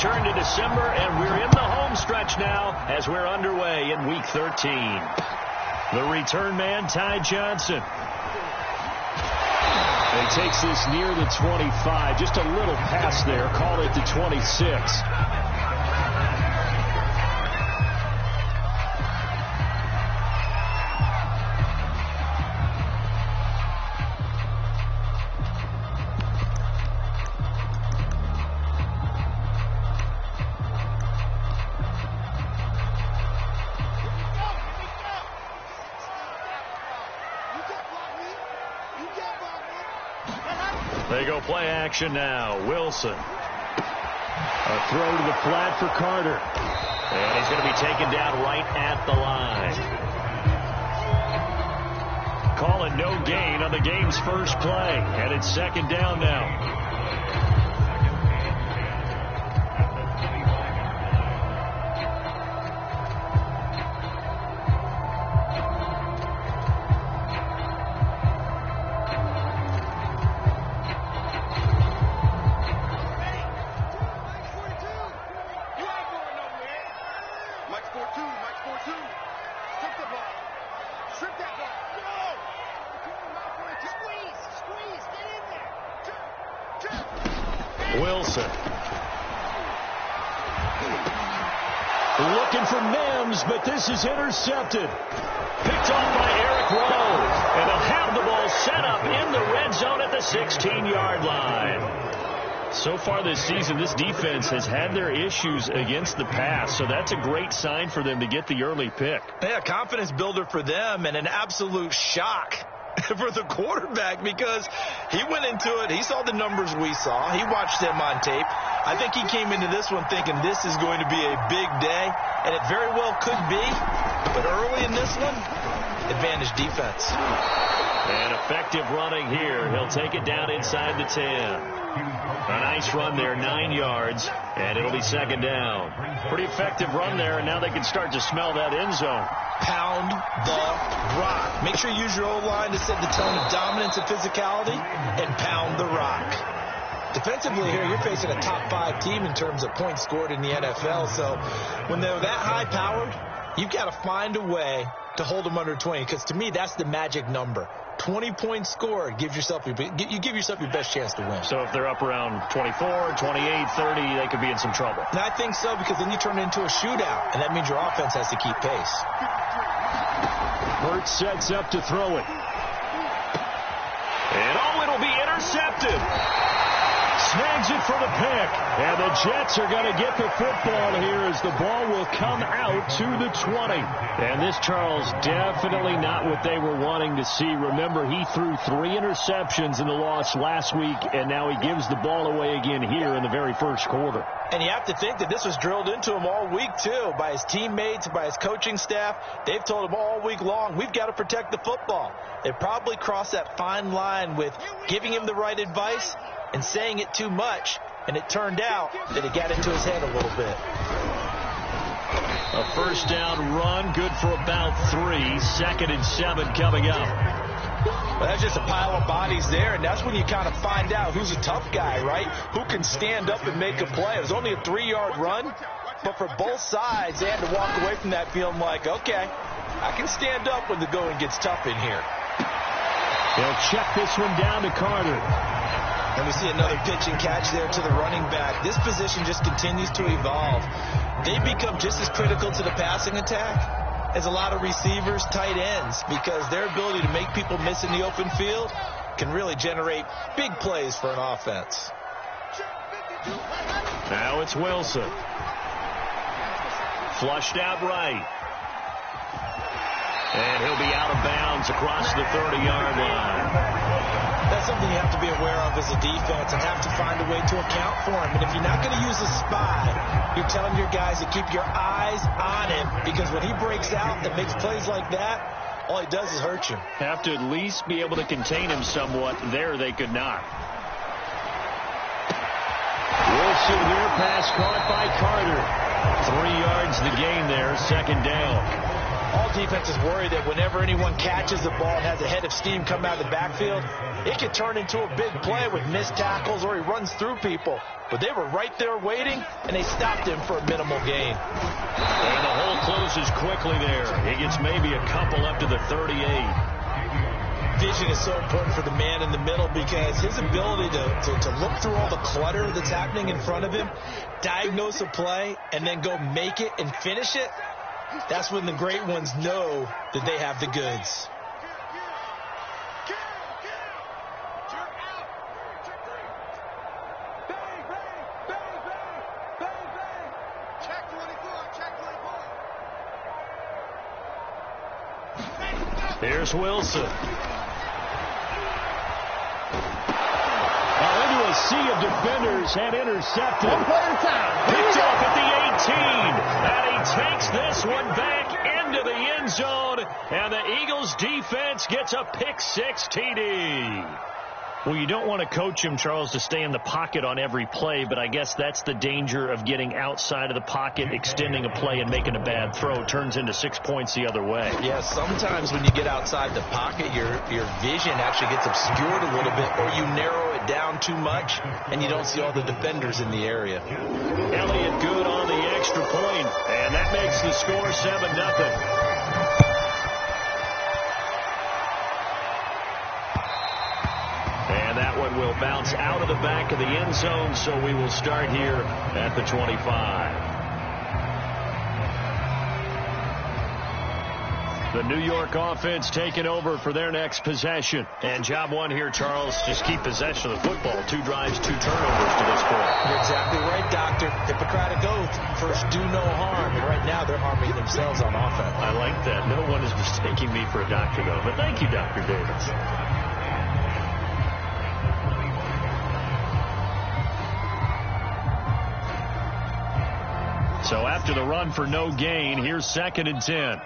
turn to December, and we're in the home stretch now as we're underway in Week 13. The return man, Ty Johnson. And he takes this near the 25. Just a little pass there. Call it the 26. They go play action now. Wilson. A throw to the flat for Carter. And he's going to be taken down right at the line. Calling no gain on the game's first play. And it's second down now. Wilson. Looking for Mims, but this is intercepted. Picked off by Eric Rowe. And they'll have the ball set up in the red zone at the 16-yard line. So far this season, this defense has had their issues against the pass, so that's a great sign for them to get the early pick. Yeah, confidence builder for them and an absolute shock for the quarterback because he went into it. He saw the numbers we saw. He watched them on tape. I think he came into this one thinking this is going to be a big day, and it very well could be. But early in this one, advantage defense. And effective running here. He'll take it down inside the 10. A nice run there, 9 yards, and it'll be second down. Pretty effective run there, and now they can start to smell that end zone. Pound the rock. Make sure you use your O-line to set the tone of dominance and physicality, and pound the rock. Defensively here, you're facing a top 5 team in terms of points scored in the NFL, so when they're that high-powered, you've got to find a way to hold them under 20, because to me, that's the magic number. 20 points scored, you give yourself your best chance to win. So if they're up around 24, 28, 30, they could be in some trouble. And I think so, because then you turn it into a shootout, and that means your offense has to keep pace. Hurts sets up to throw it. And it'll be intercepted. Snags it for the pick. And the Jets are going to get the football here as the ball will come out to the 20. And this, Charles, definitely not what they were wanting to see. Remember, he threw 3 interceptions in the loss last week, and now he gives the ball away again here in the very first quarter. And you have to think that this was drilled into him all week, too, by his teammates, by his coaching staff. They've told him all week long, we've got to protect the football. They probably crossed that fine line with giving him the right advice and saying it too much, and it turned out that it got into his head a little bit. A first down run, good for about 3. Second and 7 coming up. Well, that's just a pile of bodies there, and that's when you kind of find out who's a tough guy, right? Who can stand up and make a play. It was only a 3-yard run, but for both sides, they had to walk away from that feeling like, okay, I can stand up when the going gets tough in here. They'll check this one down to Carter. And we see another pitch and catch there to the running back. This position just continues to evolve. They become just as critical to the passing attack as a lot of receivers, tight ends, because their ability to make people miss in the open field can really generate big plays for an offense. Now it's Wilson. Flushed out right. And he'll be out of bounds across the 30-yard line. That's something you have to be aware of as a defense and have to find a way to account for him. And if you're not going to use a spy, you're telling your guys to keep your eyes on him, because when he breaks out and makes plays like that, all he does is hurt you. Have to at least be able to contain him somewhat. There they could not. Wilson here, pass caught by Carter. 3 yards the gain there, second down. All defenses worry that whenever anyone catches the ball and has a head of steam come out of the backfield, it can turn into a big play with missed tackles or he runs through people. But they were right there waiting, and they stopped him for a minimal gain. And the hole closes quickly there. He gets maybe a couple up to the 38. Vision is so important for the man in the middle because his ability to look through all the clutter that's happening in front of him, diagnose a play, and then go make it and finish it, that's when the great ones know that they have the goods. Here's Wilson. Into a sea of defenders and intercepted. Picked off at the 18. And he takes this one back into the end zone. And the Eagles defense gets a pick-6 TD. Well, you don't want to coach him, Charles, to stay in the pocket on every play, but I guess that's the danger of getting outside of the pocket, extending a play, and making a bad throw. Turns into 6 points the other way. Yeah, sometimes when you get outside the pocket, your vision actually gets obscured a little bit, or you narrow it down too much, and you don't see all the defenders in the area. Elliott good on the extra point, and that makes the score 7-0. And that one will bounce out of the back of the end zone, so we will start here at the 25. The New York offense taking over for their next possession. And job one here, Charles, just keep possession of the football. 2 drives, 2 turnovers to this point. You're exactly right, Doctor. Hippocratic oath. First, do no harm. And right now, they're harming themselves on offense. I like that. No one is mistaking me for a doctor, though. But thank you, Dr. Davis. So after the run for no gain, here's 2nd and 10.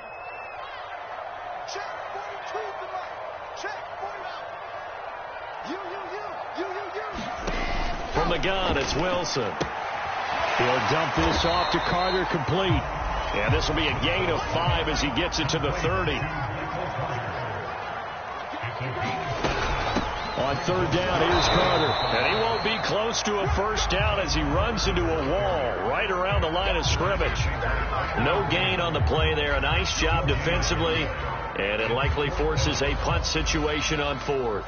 From the gun, it's Wilson. He'll dump this off to Carter, complete. And this will be a gain of 5 as he gets it to the 30. On 3rd down, here's Carter. And he won't be close to a first down as he runs into a wall right around the line of scrimmage. No gain on the play there. A nice job defensively. And it likely forces a punt situation on 4th.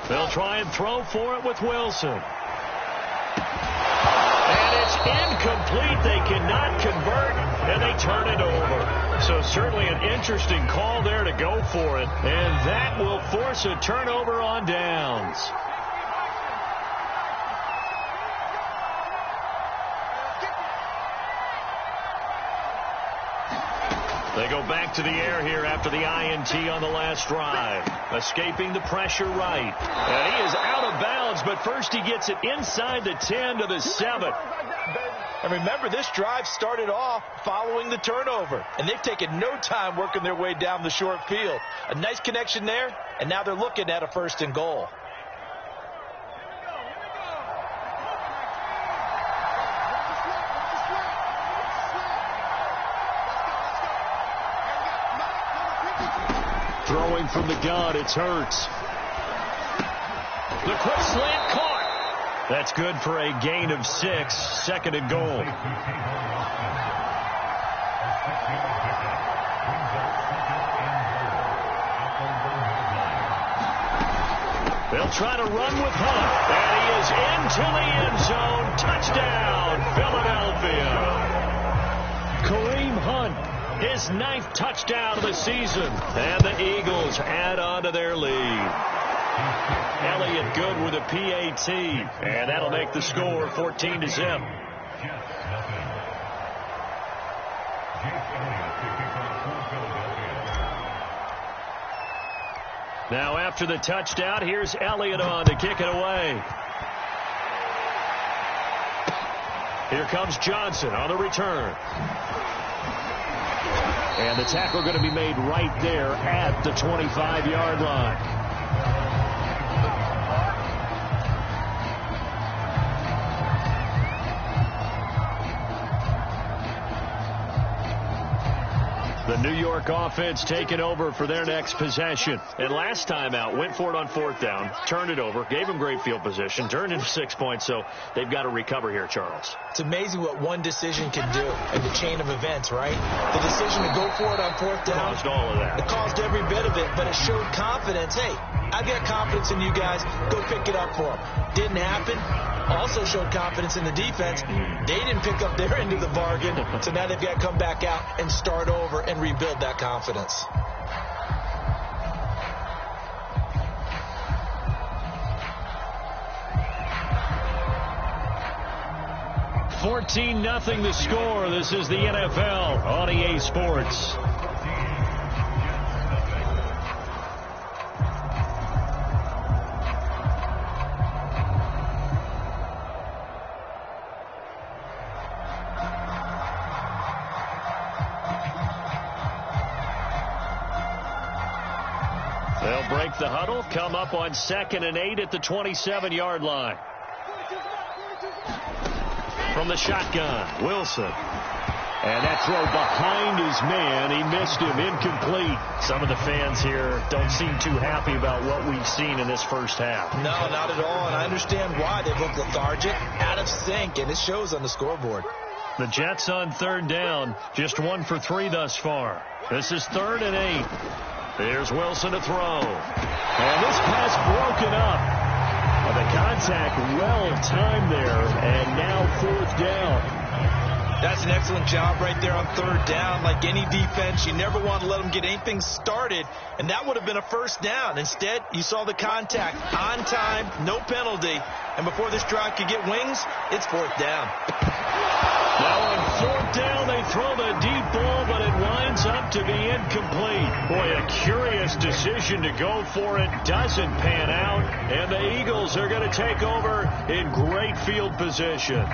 They'll try and throw for it with Wilson. And it's incomplete. They cannot convert, and they turn it over. So certainly an interesting call there to go for it. And that will force a turnover on downs. They go back to the air here after the INT on the last drive. Escaping the pressure right. And he is out of bounds, but first he gets it inside the 10 to the 7. And remember, this drive started off following the turnover. And they've taken no time working their way down the short field. A nice connection there, and now they're looking at a 1st and goal. Throwing from the gun, it's Hurts. The quick slant caught. That's good for a gain of 6. 2nd and goal. They'll try to run with Hunt. And he is into the end zone. Touchdown, Philadelphia. Kareem Hunt. His 9th touchdown of the season. And the Eagles add on to their lead. Elliott good with a PAT. And that'll make the score 14-0. Now after the touchdown, here's Elliott on to kick it away. Here comes Johnson on the return. And the tackle going to be made right there at the 25-yard line. The New York offense taking over for their next possession. And last time out, went for it on fourth down, turned it over, gave them great field position, turned into 6 points, so they've got to recover here, Charles. It's amazing what one decision can do in the chain of events, right? The decision to go for it on fourth down. Caused all of that. It caused every bit of it, but it showed confidence. Hey, I've got confidence in you guys. Go pick it up for them. Didn't happen. Also showed confidence in the defense. They didn't pick up their end of the bargain, so now they've got to come back out and start over and rebuild that confidence. $14-0 the score. This is the NFL on EA Sports. They'll break the huddle, come up on 2nd and 8 at the 27-yard line. From the shotgun, Wilson. And that throw behind his man. He missed him, incomplete. Some of the fans here don't seem too happy about what we've seen in this first half. No, not at all, and I understand why. They've looked lethargic, out of sync, and it shows on the scoreboard. The Jets on 3rd down, just 1 for 3 thus far. This is 3rd and 8. There's Wilson to throw. And this pass broken up. The contact well timed there, and now 4th down. That's an excellent job right there on 3rd down. Like any defense, you never want to let them get anything started, and that would have been a 1st down. Instead, you saw the contact on time, no penalty, and before this drive could get wings, it's 4th down. Now on 4th down, they throw the deep ball, but it winds up to be incomplete. Boy, a curious decision to go for it. Doesn't pan out, and the Eagles are going to take over in great field position.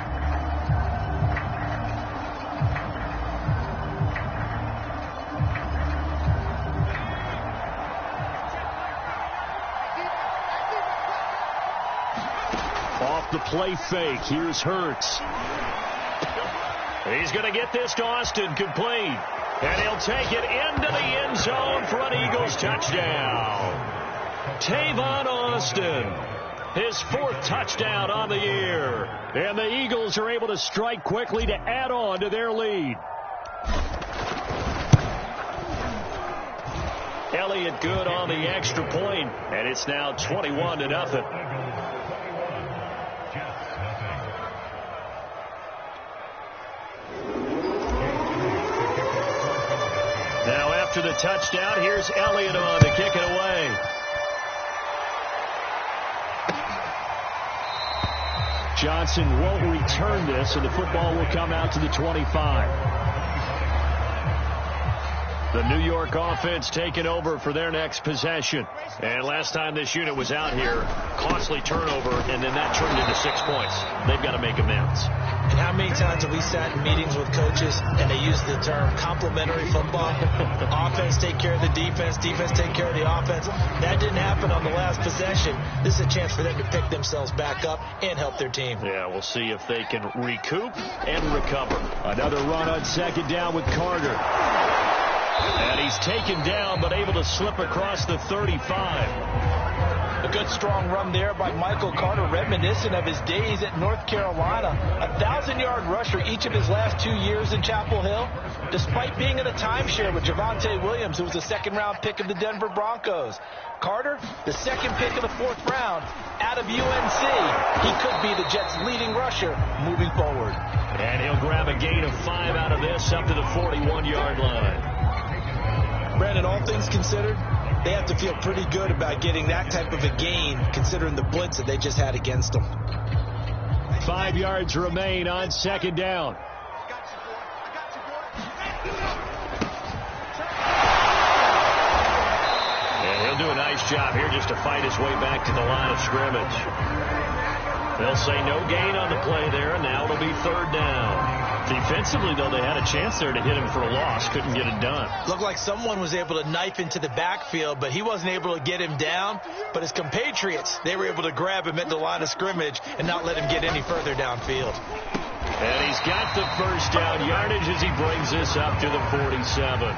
Off the play fake, here's Hurts. He's going to get this to Austin, complete. And he'll take it into the end zone for an Eagles touchdown. Tavon Austin, his 4th touchdown on the year. And the Eagles are able to strike quickly to add on to their lead. Elliott good on the extra point, and it's now 21-0. Now after the touchdown, here's Elliott on to kick it away. Johnson won't return this, and the football will come out to the 25. The New York offense taking over for their next possession. And last time this unit was out here, costly turnover, and then that turned into 6 points. They've got to make amends. And how many times have we sat in meetings with coaches and they use the term complementary football? Offense take care of the defense, defense take care of the offense. That didn't happen on the last possession. This is a chance for them to pick themselves back up and help their team. Yeah, we'll see if they can recoup and recover. Another run on 2nd down with Carter. And he's taken down, but able to slip across the 35. A good strong run there by Michael Carter, reminiscent of his days at North Carolina. A 1,000-yard rusher each of his last 2 years in Chapel Hill, despite being in a timeshare with Javonte Williams, who was a 2nd-round pick of the Denver Broncos. Carter, the 2nd pick of the 4th round out of UNC. He could be the Jets' leading rusher moving forward. And he'll grab a gain of 5 out of this up to the 41-yard line. Brandon, all things considered, they have to feel pretty good about getting that type of a gain, considering the blitz that they just had against them. 5 yards remain on 2nd down. his job here just to fight his way back to the line of scrimmage. They'll say no gain on the play there, and now it'll be third down. Defensively, though, they had a chance there to hit him for a loss. Couldn't get it done. Looked like someone was able to knife into the backfield, but he wasn't able to get him down. But his compatriots, they were able to grab him at the line of scrimmage and not let him get any further downfield. And he's got the first down yardage as he brings this up to the 47.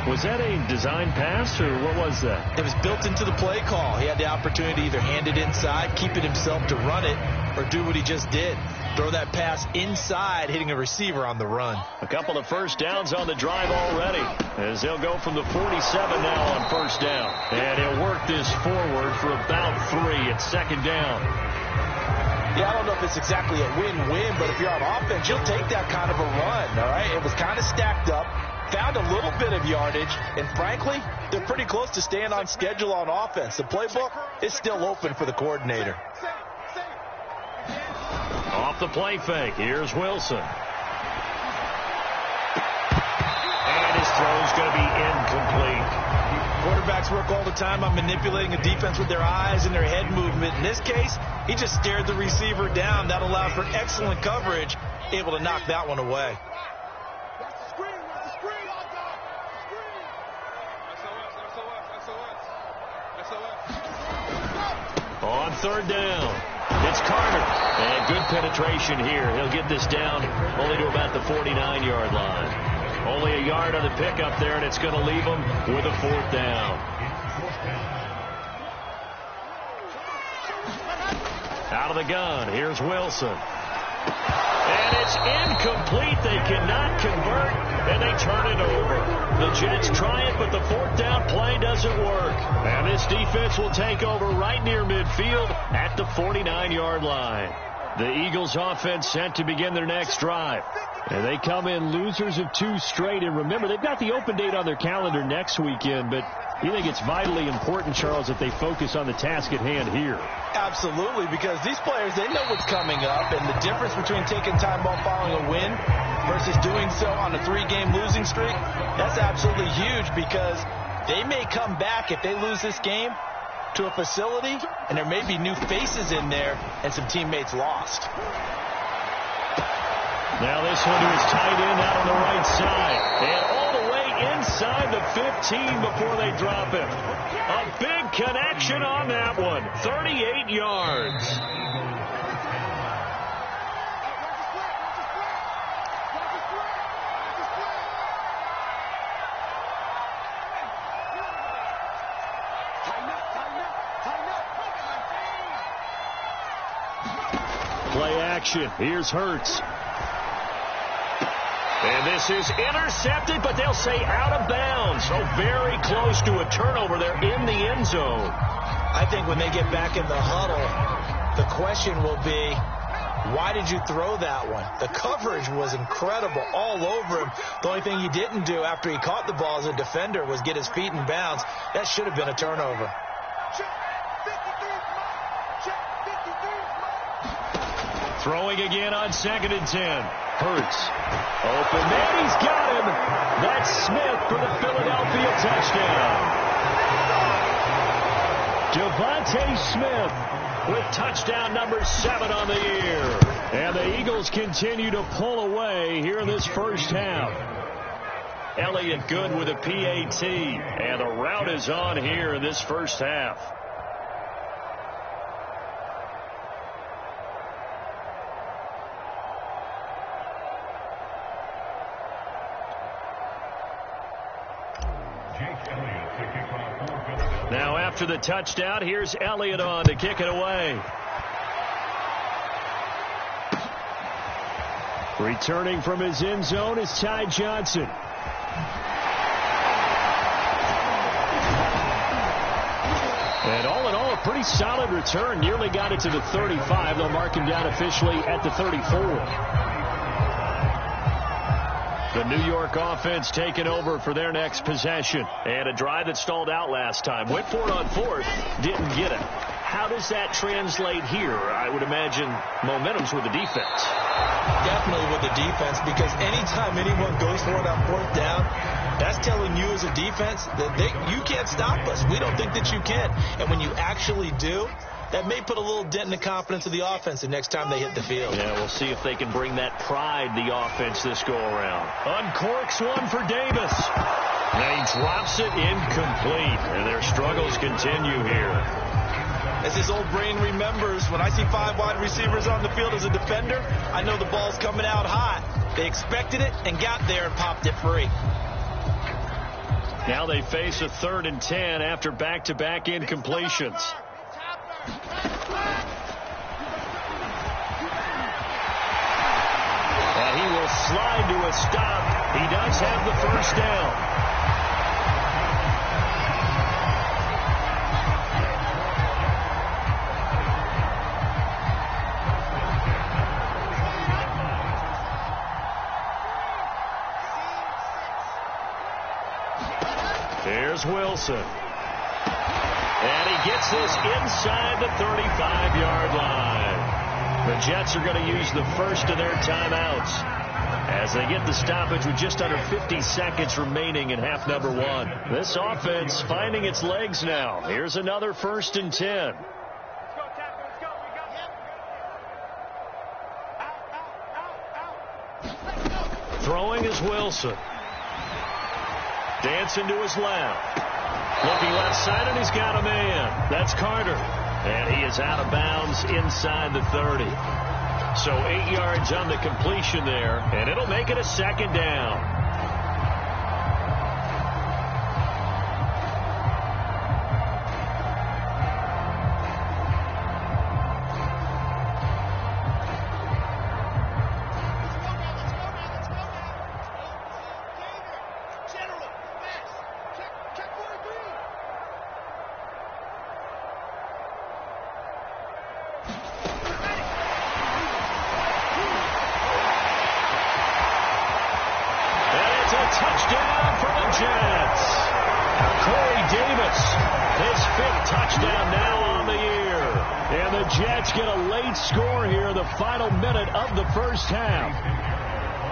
Was that a design pass, or what was that? It was built into the play call. He had the opportunity to either hand it inside, keep it himself to run it, or do what he just did. Throw that pass inside, hitting a receiver on the run. A couple of first downs on the drive already, as they'll go from the 47 now on first down. And he'll work this forward for about 3 at second down. Yeah, I don't know if it's exactly a win-win, but if you're on offense, you'll take that kind of a run, all right? It was kind of stacked up. Found a little bit of yardage, and frankly, they're pretty close to staying on schedule on offense. The playbook is still open for the coordinator. Off the play fake, here's Wilson. And his throw's going to be incomplete. Quarterbacks work all the time on manipulating a defense with their eyes and their head movement. In this case, he just stared the receiver down. That allowed for excellent coverage, able to knock that one away. On third down, it's Carter. And good penetration here. He'll get this down only to about the 49-yard line. Only a yard on the pickup there, and it's going to leave him with a fourth down. Out of the gun, here's Wilson. And it's incomplete. They cannot convert, and they turn it over. The Jets try it, but the fourth down play doesn't work. And this defense will take over right near midfield at the 49-yard line. The Eagles offense set to begin their next drive. And they come in losers of 2 straight. And remember, they've got the open date on their calendar next weekend, but you think it's vitally important, Charles, that they focus on the task at hand here? Absolutely, because these players, they know what's coming up, and the difference between taking time off following a win versus doing so on a 3-game losing streak, that's absolutely huge, because they may come back if they lose this game to a facility, and there may be new faces in there and some teammates lost. Now this one to his tight end out on the right side. And all the way inside the 15 before they drop him. A big connection on that one. 38 yards. Play action. Here's Hurts. And this is intercepted, but they'll say out of bounds. So very close to a turnover there in the end zone. I think when they get back in the huddle, the question will be, why did you throw that one? The coverage was incredible all over him. The only thing he didn't do after he caught the ball as a defender was get his feet in bounds. That should have been a turnover. Throwing again on 2nd and 10. Hurts. Open man, he's got him. That's Smith for the Philadelphia touchdown. Devontae Smith with touchdown number 7 on the year. And the Eagles continue to pull away here in this first half. Elliott Good with a PAT. And the rout is on here in this first half. Now after the touchdown, here's Elliott on to kick it away. Returning from his end zone is Ty Johnson. And all in all, a pretty solid return. Nearly got it to the 35. They'll mark him down officially at the 34. The New York offense taking over for their next possession. And a drive that stalled out last time. Went for it on 4th. Didn't get it. how does that translate here? I would imagine momentum's with the defense. Definitely with the defense, because anytime anyone goes for it on fourth down, that's telling you as a defense that you can't stop us. We don't think that you can. And when you actually do, that may put a little dent in the confidence of the offense the next time they hit the field. Yeah, we'll see if they can bring that pride, the offense, this go-around. Uncorks one for Davis. Now he drops it incomplete, and their struggles continue here. As his old brain remembers, when I see 5 wide receivers on the field as a defender, I know the ball's coming out hot. They expected it and got there and popped it free. Now they face a 3rd and 10 after back-to-back incompletions. And he will slide to a stop. He does have the first down. Here's Wilson. And he gets this inside the 35-yard line. The Jets are going to use the first of their timeouts as they get the stoppage with just under 50 seconds remaining in half number 1. This offense finding its legs now. Here's another 1st and 10. Throwing is Wilson. Dancing to his left. Looking left side, and he's got a man. That's Carter. And he is out of bounds inside the 30. So 8 yards on the completion there, and it'll make it a 2nd down. Touchdown for the Jets. Corey Davis, his 5th touchdown now on the year. And the Jets get a late score here in the final minute of the first half.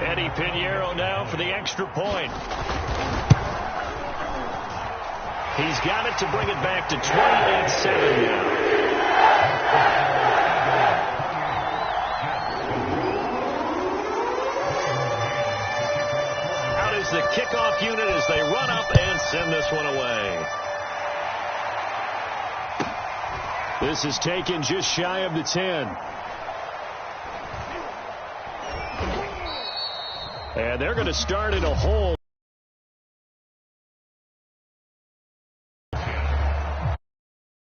Eddie Pinheiro now for the extra point. He's got it to bring it back to 28-7 now. The kickoff unit as they run up and send this one away. This is taken just shy of the 10. And they're going to start in a hole.